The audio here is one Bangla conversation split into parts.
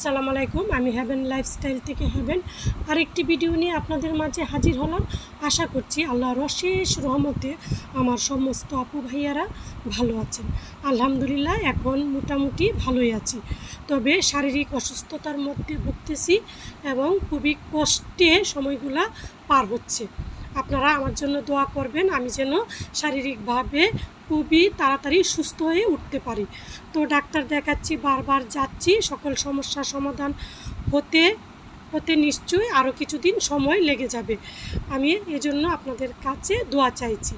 আসসালামু আলাইকুম। আমি হেভেন লাইফস্টাইল থেকে হেভেন আরেকটি ভিডিও নিয়ে আপনাদের মাঝে হাজির হলাম। আশা করছি আল্লাহর অশেষ রহমতে আমার সমস্ত আপু ভাইয়ারা ভালো আছেন। আলহামদুলিল্লাহ এখন মোটামুটি ভালোই আছি, তবে শারীরিক অসুস্থতার মধ্যে ভুগতেছি এবং খুবই কষ্টে সময়গুলা পার হচ্ছে। আপনারা আমার জন্য দোয়া করবেন, আমি যেন শারীরিকভাবে খুবই তাড়াতাড়ি সুস্থ হয়ে উঠতে পারি। তো ডাক্তার দেখাচ্ছি, বারবার যাচ্ছি, সকল সমস্যার সমাধান হতে হতে নিশ্চয়ই আরও কিছুদিন সময় লেগে যাবে। আমি এজন্য আপনাদের কাছে দোয়া চাইছি।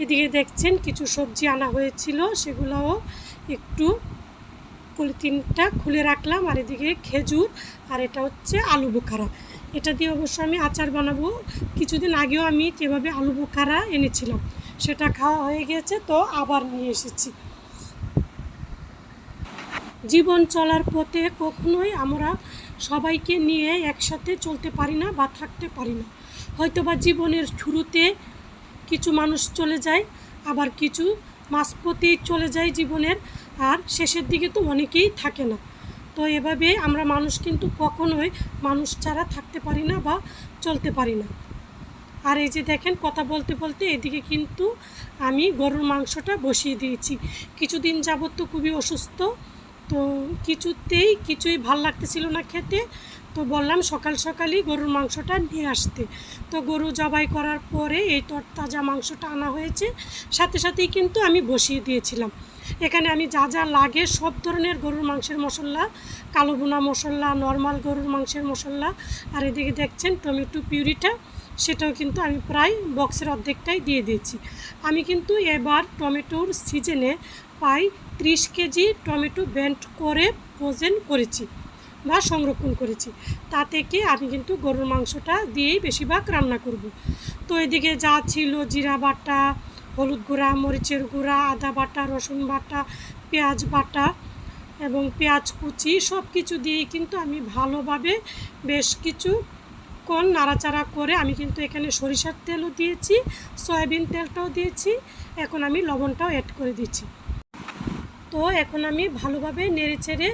এদিকে দেখছেন কিছু সবজি আনা হয়েছিল, সেগুলোও একটু পলিথিনটা খুলে রাখলাম। আর এদিকে খেজুর, আর এটা হচ্ছে আলু বোখারা। এটা দিয়ে অবশ্য আমি আচার বানাবো। কিছুদিন আগেও আমি যেভাবে আলু বোখারা এনেছিলাম সেটা খাওয়া হয়ে গেছে, তো আবার নিয়ে এসেছি। জীবন চলার পথে কখনোই আমরা সবাইকে নিয়ে একসাথে চলতে পারি না বা থাকতে পারি না। হয়তোবা জীবনের শুরুতে কিছু মানুষ চলে যায়, আবার কিছু মাঝপথেই চলে যায় জীবনের, আর শেষের দিকে তো অনেকেই থাকে না। তো এভাবে আমরা মানুষ কিন্তু কখনোই মানুষ ছাড়া থাকতে পারি না বা চলতে পারি না। আর এই যে দেখেন, কথা বলতে বলতে এদিকে কিন্তু আমি গরুর মাংসটা বসিয়ে দিয়েছি। কিছুদিন যাবত তো খুবই অসুস্থ, তো কিছুই ভাল লাগতেছিল না খেতে। তো বললাম সকাল সকালই গরুর মাংসটা নিয়ে আসতে। তো গরু জবাই করার পরে এই তরতাজা মাংসটা আনা হয়েছে, সাথে সাথেই কিন্তু আমি বসিয়ে দিয়েছিলাম। এখানে আমি যা যা লাগে সব ধরনের গরুর মাংসের মশলা, কালো বোনা মশলা, নর্মাল গরুর মাংসের মশলা, আর এদিকে দেখছেন টমেটো পিউরিটা, সেটাও কিন্তু আমি প্রায় বক্সের অর্ধেকটাই দিয়ে দিয়েছি। আমি কিন্তু এবার টমেটোর সিজনে প্রায় 30 কেজি টমেটো ব্যান্ড করে ফ্রোজেন করেছি বা সংরক্ষণ করেছি। তা থেকে আমি কিন্তু গরুর মাংসটা দিয়েই বেশিরভাগ রান্না করব। তো এদিকে যা ছিল, জিরা বাটা, হলুদ গুঁড়া, মরিচের গুঁড়া, আদা বাটা, রসুন বাটা, পেঁয়াজ বাটা এবং পেঁয়াজ কুচি, সব কিছু দিয়েই কিন্তু আমি ভালোভাবে বেশ কিছুক্ষণ নাড়াচাড়া করে আমি কিন্তু এখানে সরিষার তেলও দিয়েছি, সয়াবিন তেলটাও দিয়েছি, এখন আমি লবণটাও অ্যাড করে দিচ্ছি। তো এখন আমি ভালোভাবে নেড়েচেড়ে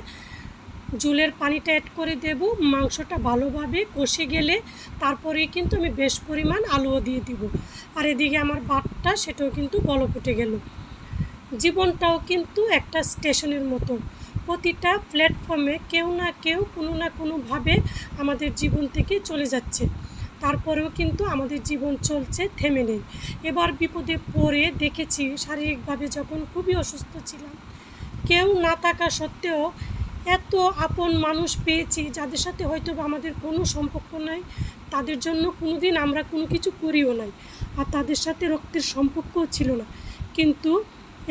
ঝোলের পানিটা অ্যাড করে দেব। মাংসটা ভালোভাবে কষে গেলে তারপরে কিন্তু আমি বেশ পরিমাণ আলুও দিয়ে দিব। আর এদিকে আমার ভাতটা সেটাও কিন্তু বলক উঠে গেল। জীবনটাও কিন্তু একটা স্টেশনের মতো, প্রতিটা প্ল্যাটফর্মে কেউ না কেউ কোনো না কোনোভাবে আমাদের জীবন থেকে চলে যাচ্ছে, তারপরেও কিন্তু আমাদের জীবন চলছে, থেমে নেই। এবার বিপদে পড়ে দেখেছি, শারীরিকভাবে যখন খুবই অসুস্থ ছিলাম, কেউ না থাকা সত্ত্বেও এত আপন মানুষ পেয়েছি যাদের সাথে হয়তো আমাদের কোনো সম্পর্ক নাই, তাদের জন্য কোনো দিন আমরা কোনো কিছু করিও নাই, আর তাদের সাথে রক্তের সম্পর্কও ছিল না। কিন্তু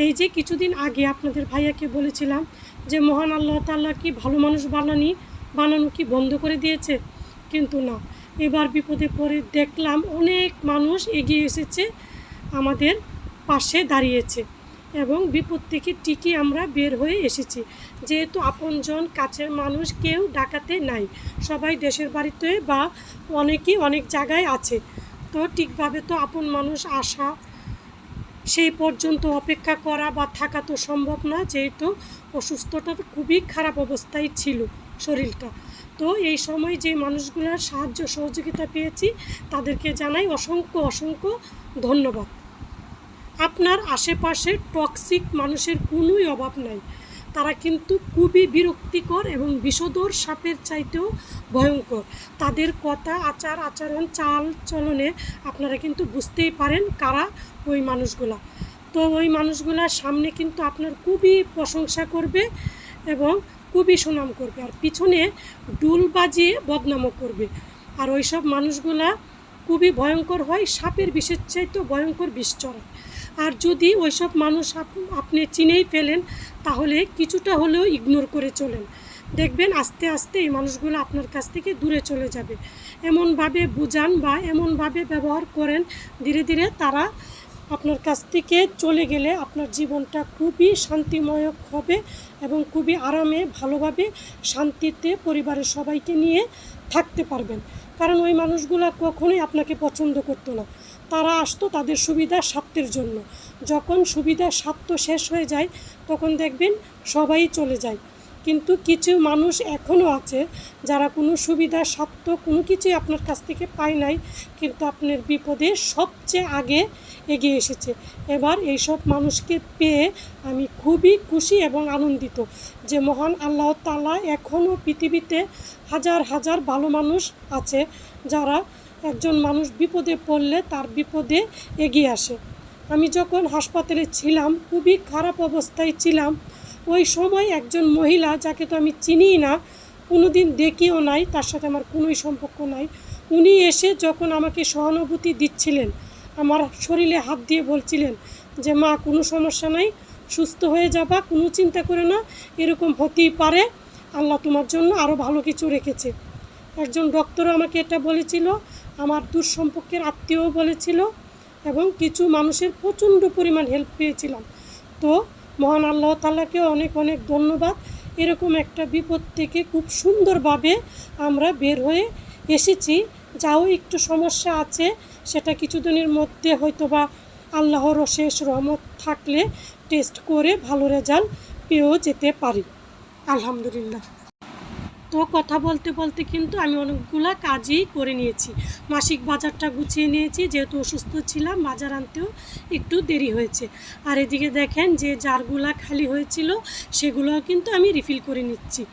এই যে কিছুদিন আগে আপনাদের ভাইয়াকে বলেছিলাম যে মহান আল্লাহ তাআলা কি ভালো মানুষ বানানো কি বন্ধ করে দিয়েছে? কিন্তু না, এবার বিপদে পড়ে দেখলাম অনেক মানুষ এগিয়ে এসেছে, আমাদের পাশে দাঁড়িয়েছে এবং বিপদ থেকে ঠিকই আমরা বের হয়ে এসেছি। যেহেতু আপনজন কাছের মানুষ কেউ ঢাকাতে নাই, সবাই দেশের বাড়িতে বা অনেকেই অনেক জায়গায় আছে। তো ঠিকভাবে তো আপন মানুষ আসা, সেই পর্যন্ত অপেক্ষা করা বা থাকা তো সম্ভব না, যেহেতু অসুস্থতা খুবই খারাপ অবস্থায় ছিল শরীরটা। তো এই সময় যে মানুষগুলোর সাহায্য সহযোগিতা পেয়েছি তাদেরকে জানাই অসংখ্য অসংখ্য ধন্যবাদ। আপনার আশেপাশে টক্সিক মানুষের কোনোই অভাব নাই, তারা কিন্তু খুবই বিরক্তিকর এবং বিষধর সাপের চাইতেও ভয়ঙ্কর। তাদের কথা, আচার আচরণ, চাল চলনে আপনারা কিন্তু বুঝতেই পারেন কারা ওই মানুষগুলা। তো ওই মানুষগুলার সামনে কিন্তু আপনার খুবই প্রশংসা করবে এবং খুবই সুনাম করবে, আর পিছনে ডুল বাজিয়ে বদনামও করবে। আর ওই সব মানুষগুলা খুবই ভয়ঙ্কর হয়, সাপের বিষের চাইতেও ভয়ঙ্কর বিষ চড়ায়। আর যদি ওইসব মানুষ আপনি চিনেই ফেলেন, তাহলে কিছুটা হলেও ইগনোর করে চলেন, দেখবেন আস্তে আস্তে এই মানুষগুলো আপনার কাছ থেকে দূরে চলে যাবে। এমনভাবে বুঝান বা এমনভাবে ব্যবহার করেন, ধীরে ধীরে তারা আপনার কাছ থেকে চলে গেলে আপনার জীবনটা খুবই শান্তিময় হবে এবং খুবই আরামে, ভালোভাবে, শান্তিতে পরিবারের সবাইকে নিয়ে থাকতে পারবেন। কারণ ওই মানুষগুলো কখনোই আপনাকে পছন্দ করতো না, তারা আসতো তাদের সুবিধার স্বার্থের জন্য। যখন সুবিধার স্বার্থ শেষ হয়ে যায় তখন দেখবেন সবাই চলে যায়। কিন্তু কিছু মানুষ এখনও আছে যারা কোনো সুবিধা স্বার্থ কোনো কিছুই আপনার কাছ থেকে পায় নাই, কিন্তু আপনার বিপদে সবচেয়ে আগে এগিয়ে এসেছে। এবার এইসব মানুষকে পেয়ে আমি খুবই খুশি এবং আনন্দিত যে মহান আল্লাহ তাআলা এখনও পৃথিবীতে হাজার হাজার ভালো মানুষ আছে যারা একজন মানুষ বিপদে পড়লে তার বিপদে এগিয়ে আসে। আমি যখন হাসপাতালে ছিলাম, খুবই খারাপ অবস্থায় ছিলাম, ওই সময় একজন মহিলা, যাকে তো আমি চিনিই না, কোনো দিন দেখিও নাই, তার সাথে আমার কোনোই সম্পর্ক নাই, উনি এসে যখন আমাকে সহানুভূতি দিচ্ছিলেন, আমার শরীরে হাত দিয়ে বলছিলেন যে মা, কোনো সমস্যা নাই, সুস্থ হয়ে যাবা, কোনো চিন্তা করে না, এরকম হতেই পারে, আল্লাহ তোমার জন্য আরও ভালো কিছু রেখেছে। একজন ডক্টরও আমাকে এটা বলেছিল, আমার দূর সম্পর্কের আত্মীয়ও বলেছিল, এবং কিছু মানুষের প্রচণ্ড পরিমাণ হেল্প পেয়েছিলাম। তো মহান আল্লাহ তাআলাকে অনেক অনেক ধন্যবাদ। এরকম একটা বিপদ থেকে খুব সুন্দরভাবে আমরা বের হয়ে এসেছি। যাও একটু সমস্যা আছে, সেটা কিছুদিনের মধ্যে হয়তো বা আল্লাহর অশেষ রহমত থাকলে টেস্ট করে ভালো রেজাল্ট পেয়েও যেতে পারি, আলহামদুলিল্লাহ। তো কথা বলতে বলতে কিন্তু আমি অনেকগুলা কাজই করে নিয়েছি। মাসিক বাজারটা গুছিয়ে নিয়েছি, যেহেতু অসুস্থ ছিলাম, বাজার আনতেও একটু দেরি হয়েছে। আর এদিকে দেখেন যে জারগুলা খালি হয়েছিল সেগুলোও কিন্তু আমি রিফিল করে নিচ্ছি।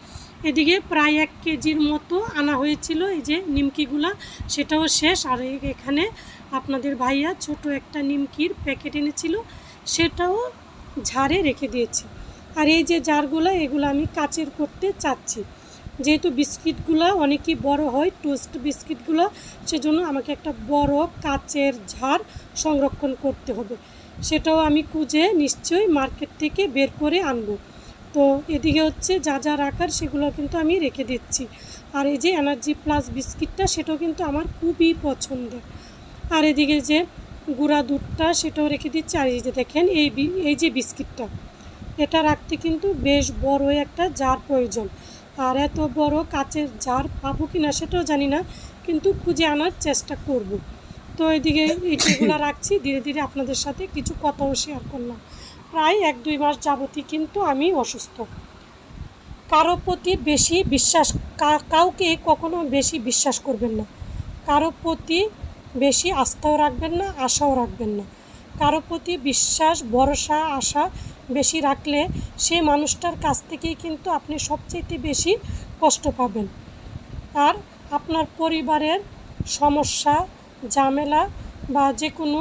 এদিকে প্রায় 1 কেজির মতো আনা হয়েছিল এই যে নিমকিগুলা, সেটাও শেষ। আর এখানে আপনাদের ভাইয়া ছোট একটা নিমকির প্যাকেট এনেছিল, সেটাও ঝাড়ে রেখে দিয়েছি। আর এই যে জারগুলা, এগুলো আমি কাচের করতে চাচ্ছি, যেহেতু বিস্কিটগুলো অনেকই বড় হয়, টোস্ট বিস্কিটগুলো, সেজন্য আমাকে একটা বড় কাচের ঝাড় সংরক্ষণ করতে হবে। সেটাও আমি খুঁজে নিশ্চয়ই মার্কেট থেকে বের করে আনবো। তো এদিকে হচ্ছে যা যা রাখার সেগুলো কিন্তু আমি রেখে দিচ্ছি। আর এই যে এনার্জি প্লাস বিস্কিটটা, সেটাও কিন্তু আমার খুবই পছন্দের। আর এদিকে যে গুঁড়া দুধটা, সেটাও রেখে দিচ্ছি। আর এই যে দেখেন এই যে বিস্কিটটা, এটা রাখতে কিন্তু বেশ বড় একটা জার প্রয়োজন। আর এত বড় কাচের জার পাবো কি না সেটাও জানি না, কিন্তু খুঁজে আনার চেষ্টা করব। তো এদিকে এইগুলো রাখছি, ধীরে ধীরে আপনাদের সাথে কিছু কথাও শেয়ার করলাম। প্রায় 1-2 মাস যাবতই কিন্তু আমি অসুস্থ। কারো প্রতি বেশি বিশ্বাস, কাউকে কখনো বেশি বিশ্বাস করবেন না, কারো প্রতি বেশি আস্থাও রাখবেন না, আশাও রাখবেন না। কারো প্রতি বিশ্বাস, ভরসা, আশা বেশি রাখলে সে মানুষটার কাছ থেকেই কিন্তু আপনি সবচেয়ে বেশি কষ্ট পাবেন। আর আপনার পরিবারের সমস্যা, ঝামেলা বা যে কোনো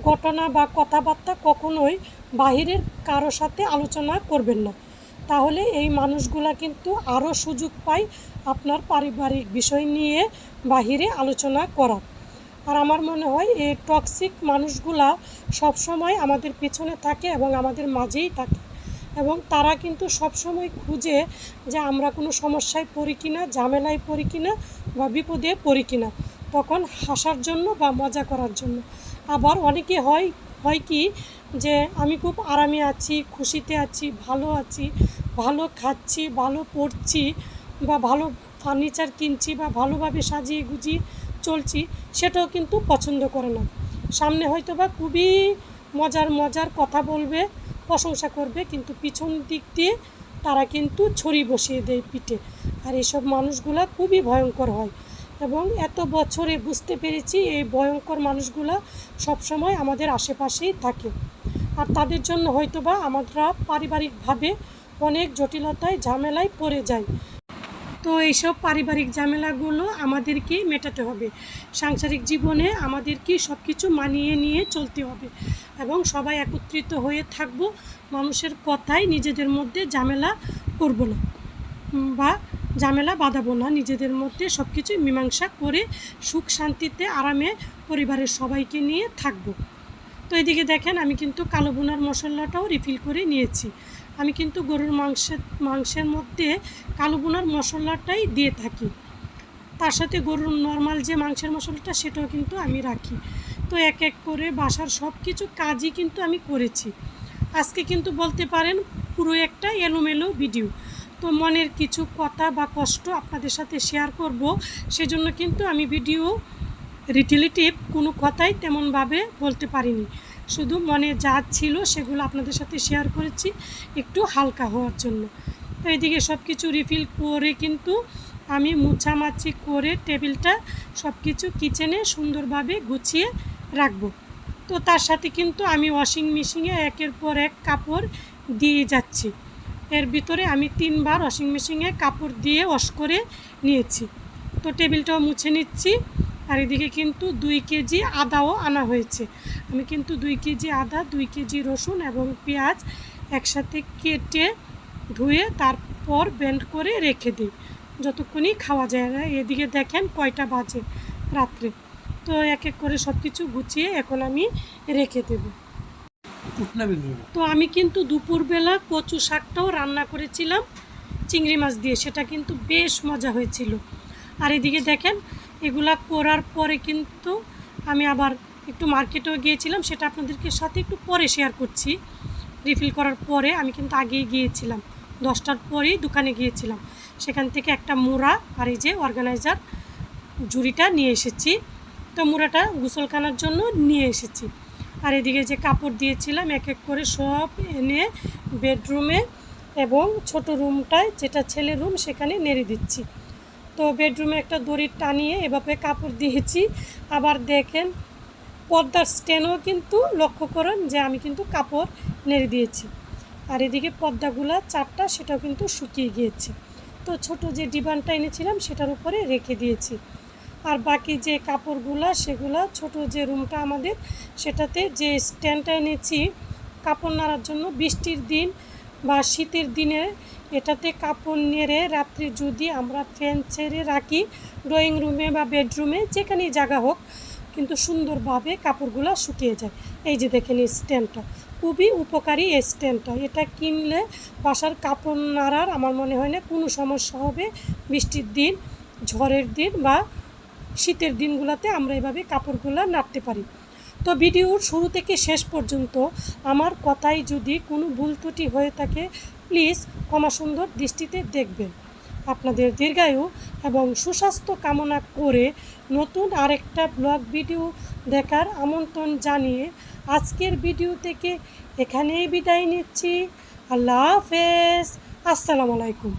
ঘটনা বা কথাবার্তা কখনোই বাহিরের কারো সাথে আলোচনা করবেন না, তাহলে এই মানুষগুলা কিন্তু আরও সুযোগ পায় আপনার পারিবারিক বিষয় নিয়ে বাহিরে আলোচনা করার। আর আমার মনে হয় এই টক্সিক মানুষগুলা সবসময় আমাদের পেছনে থাকে এবং আমাদের মাঝেই থাকে, এবং তারা কিন্তু সবসময় খুঁজে যে আমরা কোনো সমস্যায় পড়ি কিনা, ঝামেলায় পড়ি কিনা বা বিপদে পড়ি কিনা, তখন হাসার জন্য বা মজা করার জন্য। আবার অনেকে হয় কি যে আমি খুব আরামে আছি, খুশিতে আছি, ভালো খাচ্ছি, ভালো পড়ছি বা ভালো ফার্নিচার কিনছি বা ভালোভাবে সাজিয়ে গুজিয়ে চলছি, সেটাও কিন্তু পছন্দ করে না। সামনে হয়তো বা খুবই মজার কথা বলবে, প্রশংসা করবে, কিন্তু পিছন দিক দিয়ে তারা কিন্তু ছড়ি বসিয়ে দেয় পিঠে। আর এইসব মানুষগুলা খুবই ভয়ঙ্কর হয়, এবং এত বছরে বুঝতে পেরেছি এই ভয়ঙ্কর মানুষগুলা সবসময় আমাদের আশেপাশেই থাকে। আর তাদের জন্য হয়তো বা আমরা পারিবারিকভাবে অনেক জটিলতায় ঝামেলায় পড়ে যাই। তো এইসব পারিবারিক ঝামেলাগুলো আমাদেরকে মেটাতে হবে। সাংসারিক জীবনে আমাদেরকে সব কিছু মানিয়ে নিয়ে চলতে হবে, এবং সবাই একত্রিত হয়ে থাকব। মানুষের কথায় নিজেদের মধ্যে ঝামেলা করব না বা ঝামেলা বাঁধাবো না, নিজেদের মধ্যে সব কিছু মীমাংসা করে সুখ শান্তিতে আরামে পরিবারের সবাইকে নিয়ে থাকব। তো এদিকে দেখেন আমি কিন্তু কালো বোনার মশলাটাও রিফিল করে নিয়েছি। আমি কিন্তু গরুর মাংসের মধ্যে কালো বোনার মশলাটাই দিয়ে থাকি, তার সাথে গরুর নর্মাল যে মাংসের মশলাটা সেটাও কিন্তু আমি রাখি। তো এক এক করে বাসার সব কিছু কাজই কিন্তু আমি করেছি। আজকে কিন্তু বলতে পারেন পুরো একটা এলোমেলো ভিডিও। তো মনের কিছু কথা বা কষ্ট আপনাদের সাথে শেয়ার করব, সেজন্য কিন্তু আমি ভিডিও রিলেটিভ কোনো কথাই তেমনভাবে বলতে পারিনি, শুধু মনে যা ছিল সেগুলো আপনাদের সাথে শেয়ার করেছি একটু হালকা হওয়ার জন্য। তো এইদিকে সব কিছু রিফিল করে কিন্তু আমি মুছামাছি করে টেবিলটা সব কিছু কিচেনে সুন্দরভাবে গুছিয়ে রাখবো। তো তার সাথে কিন্তু আমি ওয়াশিং মেশিনে একের পর এক কাপড় দিয়ে যাচ্ছি। এর ভিতরে আমি 3 বার ওয়াশিং মেশিনে কাপড় দিয়ে ওয়াশ করে নিয়েছি। তো টেবিলটাও মুছে নিচ্ছি। আর এদিকে কিন্তু 2 কেজি আদাও আনা হয়েছে। আমি কিন্তু 2 কেজি আদা, 2 কেজি রসুন এবং পেঁয়াজ একসাথে কেটে ধুয়ে তারপর ব্লেন্ড করে রেখে দিই যতক্ষণই খাওয়া যায়। এদিকে দেখেন কয়টা বাজে রাত্রে। তো এক এক করে সব কিছু গুছিয়ে এখন আমি রেখে দেব। তো আমি কিন্তু দুপুরবেলা কচু শাকটাও রান্না করেছিলাম চিংড়ি মাছ দিয়ে, সেটা কিন্তু বেশ মজা হয়েছিল। আর এদিকে দেখেন এগুলা করার পরে কিন্তু আমি আবার একটু মার্কেটেও গিয়েছিলাম, সেটা আপনাদেরকে সাথে একটু পরে শেয়ার করছি। রিফিল করার পরে আমি কিন্তু আগেই গিয়েছিলাম, 10টার পরেই দোকানে গিয়েছিলাম। সেখান থেকে একটা মুড়া আর এই যে অর্গানাইজার ঝুড়িটা নিয়ে এসেছি। তো মুড়াটা গোসলখানার জন্য নিয়ে এসেছি। আর এদিকে যে কাপড় দিয়েছিলাম এক এক করে সব এনে বেডরুমে এবং ছোট রুমটায়, যেটা ছেলে রুম, সেখানে নেড়ে দিচ্ছি। তো বেডরুমে একটা দড়ি টানিয়ে এভাবে কাপড় দিয়েছি। আবার দেখেন পর্দার স্ট্যান্ডও কিন্তু লক্ষ্য করুন যে আমি কিন্তু কাপড় নেড়ে দিয়েছি। আর এদিকে পর্দাগুলা 4টা সেটাও কিন্তু শুকিয়ে গিয়েছে। তো ছোট যে ডিবানটা এনেছিলাম সেটার উপরে রেখে দিয়েছি। আর বাকি যে কাপড়গুলা সেগুলা ছোট যে রুমটা আমাদের, সেটাতে যে স্ট্যান্ডটা এনেছি কাপড় নাড়ার জন্য, বৃষ্টির দিন বা শীতের দিনে এটাতে কাপড় নেড়ে রাত্রে যদি আমরা ফ্যান ছেড়ে রাখি ড্রয়িং রুমে বা বেডরুমে, যেখানেই জায়গা হোক, কিন্তু সুন্দরভাবে কাপড়গুলো শুকিয়ে যায়। এই যে দেখেন এই স্ট্যান্ডটা খুবই উপকারী। এই স্ট্যান্ডটা এটা কিনলে বাসার কাপড় নাড়ার আমার মনে হয় না কোনো সমস্যা হবে। বৃষ্টির দিন, ঝড়ের দিন বা শীতের দিনগুলোতে আমরা এভাবে কাপড়গুলো নাড়তে পারি। তো ভিডিওর শুরু থেকে শেষ পর্যন্ত আমার কথায় যদি কোনো ভুল ত্রুটি হয়ে থাকে প্লিজ ক্ষমা সুন্দর দৃষ্টিতে দেখবেন। আপনাদের দীর্ঘায়ু এবং সুস্বাস্থ্য কামনা করে নতুন আরেকটা ব্লগ ভিডিও দেখার আমন্ত্রণ জানিয়ে আজকের ভিডিও থেকে এখানেই বিদায় নিচ্ছি। আল্লাহ হাফেজ, আসসালামু আলাইকুম।